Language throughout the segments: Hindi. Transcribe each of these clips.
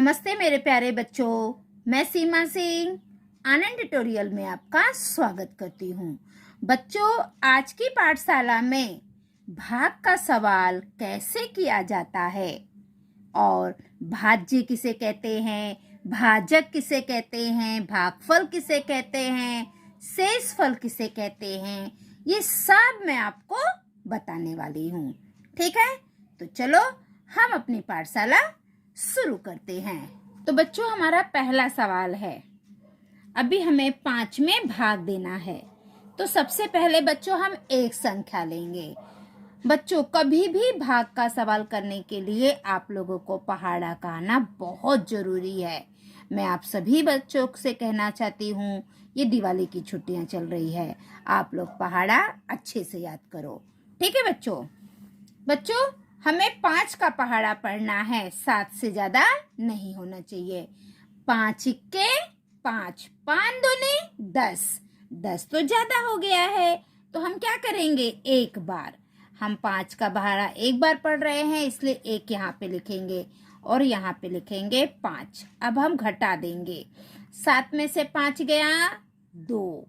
नमस्ते मेरे प्यारे बच्चों, मैं सीमा सिंह आनंद ट्यूटोरियल में आपका स्वागत करती हूँ। बच्चों, आज की पाठशाला में भाग का सवाल कैसे किया जाता है और भाज्य किसे कहते हैं, भाजक किसे कहते हैं, भागफल किसे कहते हैं, शेषफल किसे कहते हैं, ये सब मैं आपको बताने वाली हूँ। ठीक है, तो चलो हम अपनी पाठशाला शुरू करते हैं। तो बच्चों, हमारा पहला सवाल है, अभी हमें 5 में भाग देना है। तो सबसे पहले बच्चों हम एक संख्या लेंगे। बच्चों, कभी भी भाग का सवाल करने के लिए आप लोगों को पहाड़ा का आना बहुत जरूरी है। मैं आप सभी बच्चों से कहना चाहती हूँ, ये दिवाली की छुट्टियां चल रही है, आप लोग पहाड़ा अच्छे से याद करो। ठीक है बच्चों, हमें 5 का पहाड़ा पढ़ना है, 7 से ज्यादा नहीं होना चाहिए। 5 के 5, 5 दूनी 10, 10 तो ज्यादा हो गया है, तो हम क्या करेंगे, एक बार हम 5 का पहाड़ा एक बार पढ़ रहे हैं, इसलिए एक यहाँ पे लिखेंगे और यहाँ पे लिखेंगे 5। अब हम घटा देंगे, 7 में से 5 गया 2,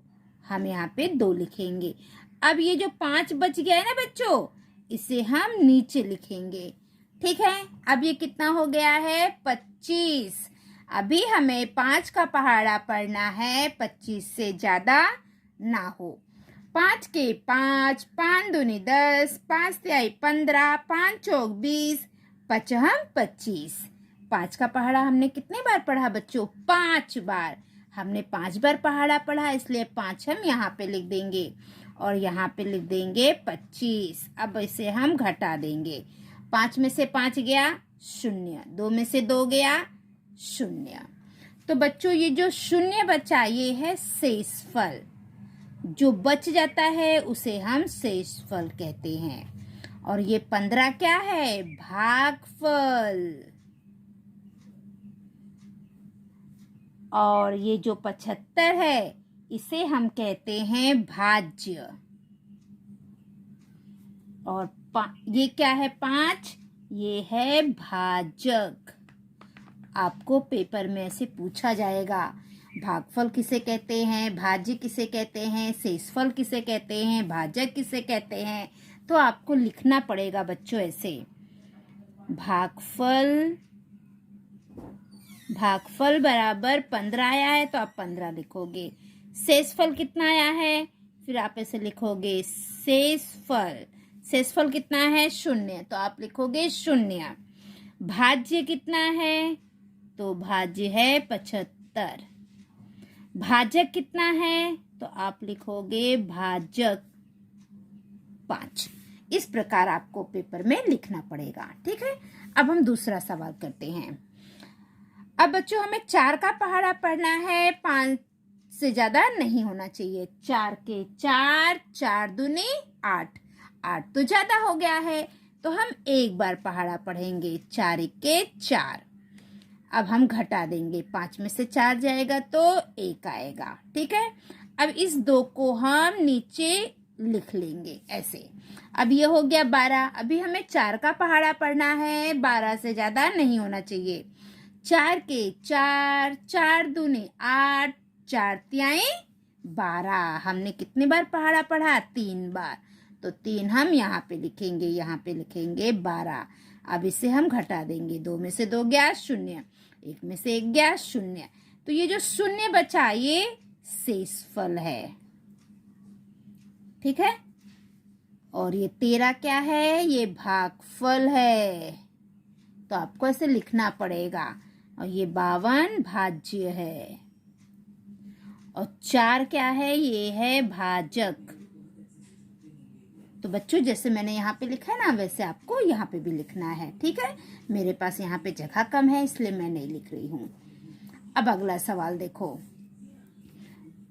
हम यहाँ पे 2 लिखेंगे। अब ये जो 5 बच गया है ना बच्चों, इसे हम नीचे लिखेंगे। ठीक है, अब ये कितना हो गया है, 25। अभी हमें 5 का पहाड़ा पढ़ना है, 25 से ज्यादा ना हो। 5 के 5, 5 दूनी 10, 5 तिहाई 15, 5 चौक 20, 5 25। 5 का पहाड़ा हमने कितने बार पढ़ा बच्चों, 5 बार। हमने 5 बार पहाड़ा पढ़ा, इसलिए 5 हम यहाँ पे लिख देंगे और यहाँ पे लिख देंगे 25। अब इसे हम घटा देंगे, 5 में से 5 गया 0, 2 में से 2 गया 0। तो बच्चों, ये जो 0 बचा ये है शेषफल। जो बच जाता है उसे हम शेषफल कहते हैं। और ये 15 क्या है, भागफल। और ये जो 75 है इसे हम कहते हैं भाज्य। और ये क्या है, 5, ये है भाजक। आपको पेपर में ऐसे पूछा जाएगा, भागफल किसे कहते हैं, भाज्य किसे कहते हैं, शेषफल किसे कहते हैं, भाजक किसे कहते हैं। तो आपको लिखना पड़ेगा बच्चों ऐसे, भागफल बराबर 15 आया है तो आप 15 लिखोगे। शेषफल कितना आया है, फिर आप ऐसे लिखोगे शेषफल कितना है 0, तो आप लिखोगे 0। भाज्य कितना है, तो भाज्य है 75। भाजक कितना है, तो आप लिखोगे भाजक 5। इस प्रकार आपको पेपर में लिखना पड़ेगा। ठीक है, अब हम दूसरा सवाल करते हैं। अब बच्चों, हमें 4 का पहाड़ा पढ़ना है, 5 से ज्यादा नहीं होना चाहिए। 4 के 4, 4 दूनी 8, 8 तो ज्यादा हो गया है, तो हम एक बार पहाड़ा पढ़ेंगे, 4 के 4। अब हम घटा देंगे, 5 में से 4 जाएगा तो 1 आएगा। ठीक है, अब इस 2 को हम नीचे लिख लेंगे ऐसे। अब ये हो गया 12। अभी हमें 4 का पहाड़ा पढ़ना है, 12 से ज्यादा नहीं होना चाहिए। 4 के 4, 4 दूनी 8, 4 तिहाई 12। हमने कितने बार पहाड़ा पढ़ा, 3 बार, तो 3 हम यहाँ पे लिखेंगे, यहाँ पे लिखेंगे 12। अब इसे हम घटा देंगे, 2 में से 2 गया 0, 1 में से 1 गया 0। तो ये जो 0 बचा ये शेषफल है। ठीक है, और ये 13 क्या है, ये भागफल है, तो आपको ऐसे लिखना पड़ेगा। और ये 52 भाज्य है। और 4 क्या है, ये है भाजक। तो बच्चों, जैसे मैंने यहाँ पे लिखा है ना, वैसे आपको यहाँ पे भी लिखना है। ठीक है, मेरे पास यहाँ पे जगह कम है इसलिए मैं नहीं लिख रही हूँ। अब अगला सवाल देखो।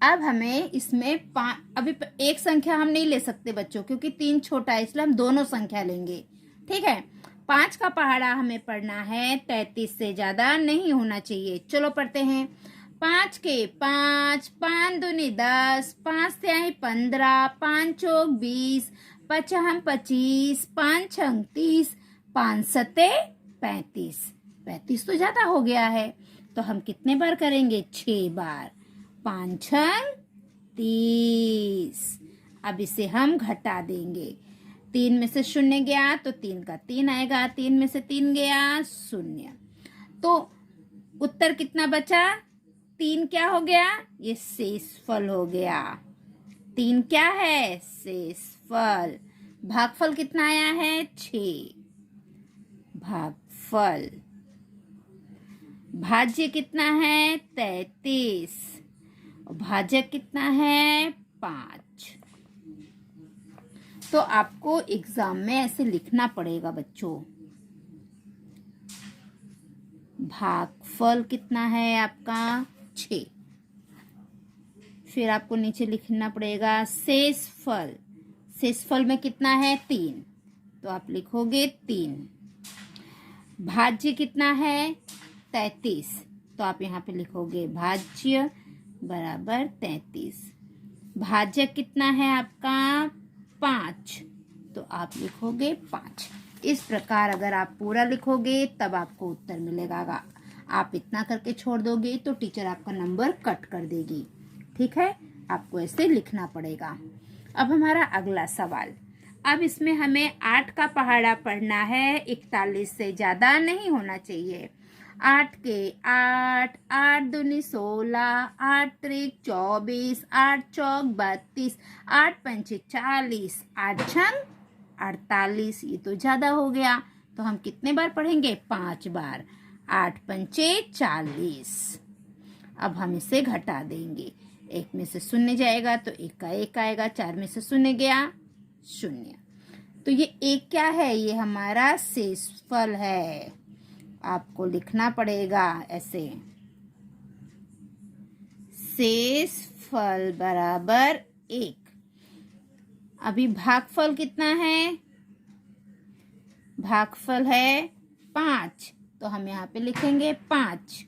अब हमें इसमें अभी एक संख्या हम नहीं ले सकते बच्चों, क्योंकि 3 छोटा है, इसलिए हम दोनों संख्या लेंगे। ठीक है, 5 का पहाड़ा हमें पढ़ना है, 33 से ज्यादा नहीं होना चाहिए। चलो पढ़ते हैं। 5 के 5, 5 दूनी 10, 5 तिहाई 15, 5 चौक 20, 5 25, 5 छंग 30, 5 सत्ते 35। 35 तो ज्यादा हो गया है, तो हम कितने बार करेंगे? 6 बार। 5 छंग 30। अब इसे हम घटा देंगे। 3 में से 0 गया तो 3 का 3 आएगा, 3 में से 3 गया 0। तो उत्तर कितना बचा? 3 क्या हो गया? ये शेषफल हो गया। 3 क्या है? शेषफल। भागफल कितना आया है? 6। भागफल। भाज्य कितना है? 33। भाजक कितना है? 5। तो आपको एग्जाम में ऐसे लिखना पड़ेगा बच्चों। भागफल कितना है आपका? 6। फिर आपको नीचे लिखना पड़ेगा शेषफल। शेषफल में कितना है? 3, तो आप लिखोगे 3। भाज्य कितना है? 33, तो आप यहाँ पे लिखोगे भाज्य बराबर 33। भाजक कितना है आपका? 5, तो आप लिखोगे 5। इस प्रकार अगर आप पूरा लिखोगे तब आपको उत्तर मिलेगा। आप इतना करके छोड़ दोगे तो टीचर आपका नंबर कट कर देगी। ठीक है, आपको ऐसे लिखना पड़ेगा। अब हमारा अगला सवाल। अब इसमें हमें 8 का पहाड़ा पढ़ना है। 41 से ज्यादा नहीं होना चाहिए। 8 के 8, 8 दूनी 16, 8 त्रिक 24, 8 चौक 32, 8 पंचे 40, 8 छंग 48। ये तो ज्यादा हो गया, तो हम कितने बार पढ़ेंगे? 5 बार। 8 पंचे 40। अब हम इसे घटा देंगे। 1 में से 0 जाएगा तो 1 का 1 आएगा। 4 में से 0 गया 0। तो ये 1 क्या है? ये हमारा शेषफल है। आपको लिखना पड़ेगा ऐसे, शेषफल बराबर 1। अभी भागफल कितना है? भागफल है 5, तो हम यहाँ पे लिखेंगे 5।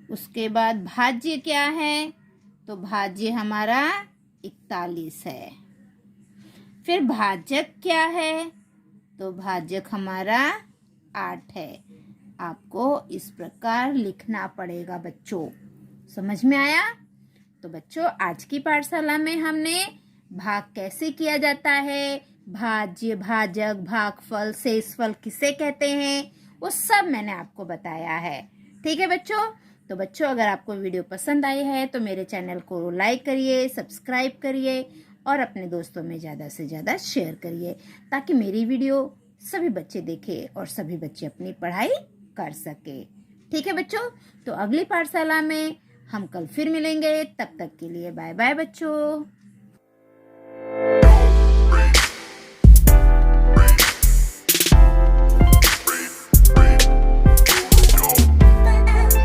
उसके बाद भाज्य क्या है? तो भाज्य हमारा 41 है। फिर भाजक क्या है? तो भाजक हमारा 8 है। आपको इस प्रकार लिखना पड़ेगा बच्चों। समझ में आया? तो बच्चों, आज की पाठशाला में हमने भाग कैसे किया जाता है, भाज्य, भाजक, भागफल, शेषफल किसे कहते हैं, वो सब मैंने आपको बताया है। ठीक है बच्चों? तो बच्चों, अगर आपको वीडियो पसंद आई है तो मेरे चैनल को लाइक करिए, सब्सक्राइब करिए और अपने दोस्तों में ज़्यादा से ज़्यादा शेयर करिए, ताकि मेरी वीडियो सभी बच्चे देखें और सभी बच्चे अपनी पढ़ाई कर सके। ठीक है बच्चों? तो अगली पाठशाला में हम कल फिर मिलेंगे। तब तक के लिए बाय बाय बच्चों।